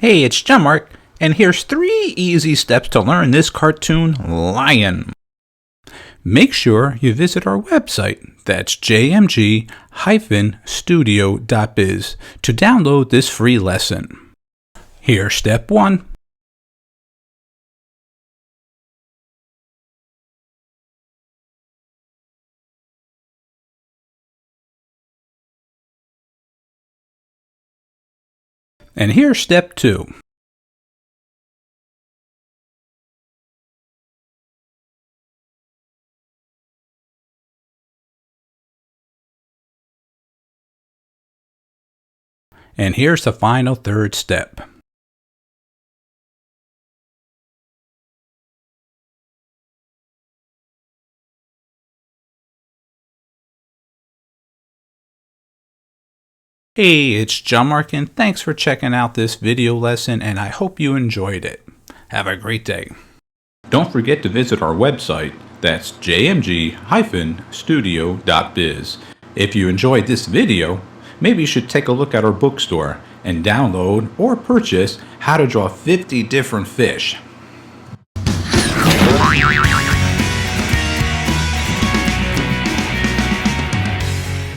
Hey, it's John-Marc, and here's 3 easy steps to learn this cartoon, Lion. Make sure you visit our website, that's jmg-studio.biz, to download this free lesson. Here's step 1. And here's step 2. And here's the final 3rd step. Hey, it's John-Marc, and thanks for checking out this video lesson, and I hope you enjoyed it. Have a great day. Don't forget to visit our website, that's jmg-studio.biz. If you enjoyed this video, maybe you should take a look at our bookstore and download or purchase How to Draw 50 Different Fish.